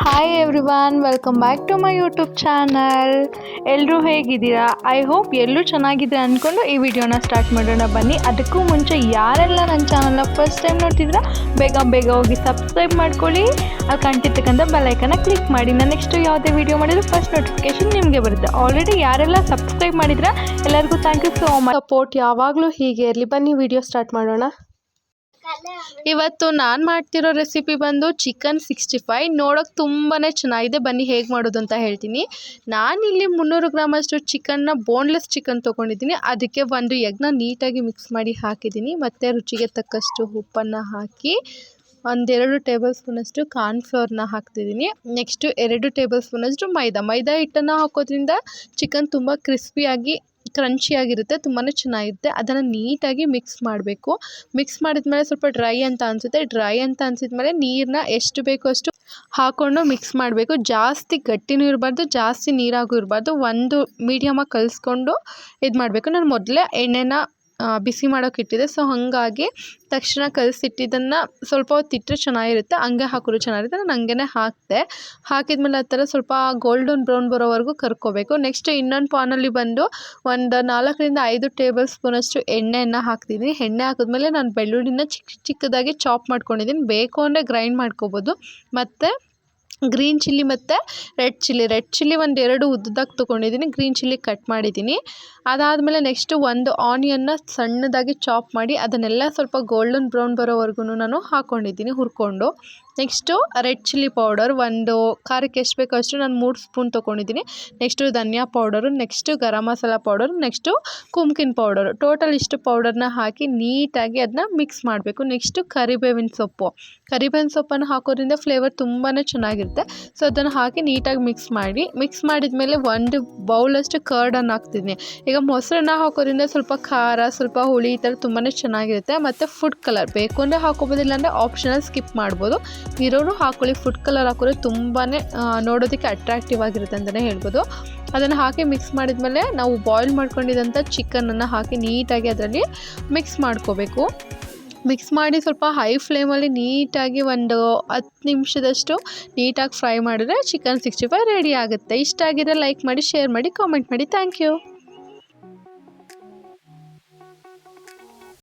Hi everyone, welcome back to my YouTube channel. ಎಲ್ಲರೂ ಹೇಗಿದ್ದೀರಾ? I hope ಎಲ್ಲರೂ ಚೆನ್ನಾಗಿದ್ದೀರಾ ಅಂದ್ಕೊಂಡು ಈ ವಿಡಿಯೋನ ಸ್ಟಾರ್ಟ್ ಮಾಡೋಣ ಬನ್ನಿ. ಅದಕ್ಕೂ ಮುಂಚೆ ಯಾರೆಲ್ಲ ನನ್ನ ಚಾನಲ್ನ ಫಸ್ಟ್ ಟೈಮ್ ನೋಡ್ತಿದ್ದೀರಾ ಬೇಗ ಹೋಗಿ ಸಬ್ಸ್ಕ್ರೈಬ್ ಮಾಡ್ಕೊಳ್ಳಿ. ಅಲ್ಲಿ ಕಾಣ್ತಿರ್ತಕ್ಕಂಥ ಬೆಲ್ಲೈಕನ್ನ ಕ್ಲಿಕ್ ಮಾಡಿ. ನಾನು ನೆಕ್ಸ್ಟ್ ಯಾವುದೇ ವಿಡಿಯೋ ಮಾಡಿದ್ರು ಫಸ್ಟ್ ನೋಟಿಫಿಕೇಶನ್ ನಿಮಗೆ ಬರುತ್ತೆ. ಆಲ್ರೆಡಿ ಯಾರೆಲ್ಲ ಸಬ್ಸ್ಕ್ರೈಬ್ ಮಾಡಿದ್ರೆ ಎಲ್ಲರಿಗೂ thank you so much. Support ಯಾವಾಗಲೂ ಹೀಗೆ ಇರಲಿ. ಬನ್ನಿ ವಿಡಿಯೋ ಸ್ಟಾರ್ಟ್ ಮಾಡೋಣ. ಇವತ್ತು ನಾನು ಮಾಡ್ತಿರೋ ರೆಸಿಪಿ ಬಂದು ಚಿಕನ್ 65. ನೋಡೋಕೆ ತುಂಬಾ ಚೆನ್ನಾಗಿದೆ. ಬನ್ನಿ ಹೇಗೆ ಮಾಡೋದು ಅಂತ ಹೇಳ್ತೀನಿ. ನಾನಿಲ್ಲಿ 300 ಗ್ರಾಮಷ್ಟು ಚಿಕನ್ನ ಬೋನ್ಲೆಸ್ ಚಿಕನ್ ತೊಗೊಂಡಿದ್ದೀನಿ. ಅದಕ್ಕೆ ಒಂದು ಎಗ್ನ ನೀಟಾಗಿ ಮಿಕ್ಸ್ ಮಾಡಿ ಹಾಕಿದ್ದೀನಿ. ಮತ್ತು ರುಚಿಗೆ ತಕ್ಕಷ್ಟು ಉಪ್ಪನ್ನು ಹಾಕಿ 1-2 ಟೇಬಲ್ ಸ್ಪೂನಷ್ಟು ಕಾರ್ನ್ಫ್ಲೋರ್ನ ಹಾಕ್ತಿದ್ದೀನಿ. ನೆಕ್ಸ್ಟು 2 ಟೇಬಲ್ ಸ್ಪೂನಷ್ಟು ಮೈದಾ ಹಿಟ್ಟನ್ನು ಹಾಕೋದ್ರಿಂದ ಚಿಕನ್ ತುಂಬ ಕ್ರಿಸ್ಪಿಯಾಗಿ ಕ್ರಂಚಿಯಾಗಿರುತ್ತೆ, ತುಂಬಾ ಚೆನ್ನಾಗಿರುತ್ತೆ. ಅದನ್ನು ನೀಟಾಗಿ ಮಿಕ್ಸ್ ಮಾಡಬೇಕು. ಮಿಕ್ಸ್ ಮಾಡಿದ್ಮೇಲೆ ಸ್ವಲ್ಪ ಡ್ರೈ ಅಂತ ಅನಿಸಿದ್ಮೇಲೆ ನೀರನ್ನ ಎಷ್ಟು ಬೇಕೋ ಅಷ್ಟು ಹಾಕ್ಕೊಂಡು ಮಿಕ್ಸ್ ಮಾಡಬೇಕು. ಜಾಸ್ತಿ ಗಟ್ಟಿನೂ ಇರಬಾರ್ದು, ಜಾಸ್ತಿ ನೀರಾಗೂ ಇರಬಾರ್ದು. ಒಂದು ಮೀಡಿಯಮಾಗಿ ಕಲಿಸ್ಕೊಂಡು ಇದು ಮಾಡಬೇಕು. ನಾನು ಮೊದಲೇ ಎಣ್ಣೆನ ಬಿಸಿ ಮಾಡೋಕೆ ಇಟ್ಟಿದ್ದೆ. ಸೊ ಹಾಗಾಗಿ ತಕ್ಷಣ ಕಲಿಸಿಟ್ಟಿದ್ದನ್ನು ಸ್ವಲ್ಪ ಹೊತ್ತು ಇಟ್ಟರೆ ಚೆನ್ನಾಗಿರುತ್ತೆ, ಹಂಗೆ ಹಾಕಿದ್ರು ಚೆನ್ನಾಗಿರುತ್ತೆ. ನಾನು ಹಂಗೆ ಹಾಕಿದ್ಮೇಲೆ ಆ ಥರ ಸ್ವಲ್ಪ ಗೋಲ್ಡನ್ ಬ್ರೌನ್ ಬರೋವರೆಗೂ ಕರ್ಕೋಬೇಕು. ನೆಕ್ಸ್ಟ್ ಇನ್ನೊಂದು ಪಾನಲ್ಲಿ ಬಂದು ಒಂದು 4-5 ಟೇಬಲ್ ಸ್ಪೂನಷ್ಟು ಎಣ್ಣೆಯನ್ನು ಹಾಕ್ತಿದ್ದೀನಿ. ಎಣ್ಣೆ ಹಾಕಿದ್ಮೇಲೆ ನಾನು ಬೆಳ್ಳುಳ್ಳಿನ ಚಿಕ್ಕದಾಗಿ ಚಾಪ್ ಮಾಡ್ಕೊಂಡಿದ್ದೀನಿ. ಬೇಕು ಅಂದರೆ ಗ್ರೈಂಡ್ ಮಾಡ್ಕೋಬೋದು. ಮತ್ತು ಗ್ರೀನ್ ಚಿಲ್ಲಿ ಮತ್ತು ರೆಡ್ ಚಿಲ್ಲಿ 1-2 ಉದ್ದದಾಗಿ ತೊಗೊಂಡಿದ್ದೀನಿ. ಗ್ರೀನ್ ಚಿಲ್ಲಿ ಕಟ್ ಮಾಡಿದ್ದೀನಿ. ಅದಾದಮೇಲೆ ನೆಕ್ಸ್ಟು ಒಂದು ಆನಿಯನ್ನ ಸಣ್ಣದಾಗಿ ಚಾಪ್ ಮಾಡಿ ಅದನ್ನೆಲ್ಲ ಸ್ವಲ್ಪ ಗೋಲ್ಡನ್ ಬ್ರೌನ್ ಬರೋವರೆಗೂ ನಾನು ಹಾಕ್ಕೊಂಡಿದ್ದೀನಿ ಹುರ್ಕೊಂಡು. ನೆಕ್ಸ್ಟು ರೆಡ್ ಚಿಲ್ಲಿ ಪೌಡರ್, ಒಂದು ಖಾರಕ್ಕೆ ಎಷ್ಟು ಬೇಕೋ ಅಷ್ಟು ನಾನು 3 ಸ್ಪೂನ್ ತೊಗೊಂಡಿದ್ದೀನಿ. ನೆಕ್ಸ್ಟು ಧನಿಯಾ powder, next garam masala powder, next cumin powder. Total ಇಷ್ಟು ಪೌಡರ್ನ ಹಾಕಿ ನೀಟಾಗಿ ಅದನ್ನ ಮಿಕ್ಸ್ ಮಾಡಬೇಕು. ನೆಕ್ಸ್ಟು ಕರಿಬೇವಿನ ಸೊಪ್ಪನ್ನು ಹಾಕೋದ್ರಿಂದ ಫ್ಲೇವರ್ ತುಂಬಾ ಚೆನ್ನಾಗಿರುತ್ತೆ. ಸೊ ಅದನ್ನು ಹಾಕಿ ನೀಟಾಗಿ ಮಿಕ್ಸ್ ಮಾಡಿದ್ಮೇಲೆ 1 ಬೌಲಷ್ಟು ಕರ್ಡನ್ನು ಹಾಕ್ತಿದ್ದೀನಿ. ಈಗ ಮೊಸರನ್ನ ಹಾಕೋದ್ರಿಂದ ಸ್ವಲ್ಪ ಖಾರ, ಸ್ವಲ್ಪ ಹುಳಿ ಈ ಥರ ತುಂಬಾ ಚೆನ್ನಾಗಿರುತ್ತೆ. ಮತ್ತು ಫುಡ್ ಕಲರ್ ಬೇಕು ಅಂದರೆ ಹಾಕೋಬೋದು, ಇಲ್ಲಾಂದರೆ ಆಪ್ಷನಲ್ ಸ್ಕಿಪ್ ಮಾಡ್ಬೋದು. ಇರೋರು ಹಾಕೊಳ್ಳಿ. ಫುಡ್ ಕಲರ್ ಹಾಕಿದ್ರೆ ತುಂಬಾ ನೋಡೋದಕ್ಕೆ ಅಟ್ರಾಕ್ಟಿವ್ ಆಗಿರುತ್ತೆ ಅಂತಲೇ ಹೇಳ್ಬೋದು. ಅದನ್ನು ಹಾಕಿ ಮಿಕ್ಸ್ ಮಾಡಿದ್ಮೇಲೆ ನಾವು ಬಾಯ್ಲ್ ಮಾಡ್ಕೊಂಡಿದ್ದಂಥ ಚಿಕನನ್ನು ಹಾಕಿ ನೀಟಾಗಿ ಅದರಲ್ಲಿ ಮಿಕ್ಸ್ ಮಾಡ್ಕೋಬೇಕು. ಮಿಕ್ಸ್ ಮಾಡಿ ಸ್ವಲ್ಪ ಹೈ ಫ್ಲೇಮಲ್ಲಿ ನೀಟಾಗಿ ಒಂದು 10 ನಿಮಿಷದಷ್ಟು ನೀಟಾಗಿ ಫ್ರೈ ಮಾಡಿದ್ರೆ ಚಿಕನ್ 65 ರೆಡಿ ಆಗುತ್ತೆ. ಇಷ್ಟ ಆಗಿದ್ರೆ ಲೈಕ್ ಮಾಡಿ, ಶೇರ್ ಮಾಡಿ, ಕಾಮೆಂಟ್ ಮಾಡಿ. Thank you.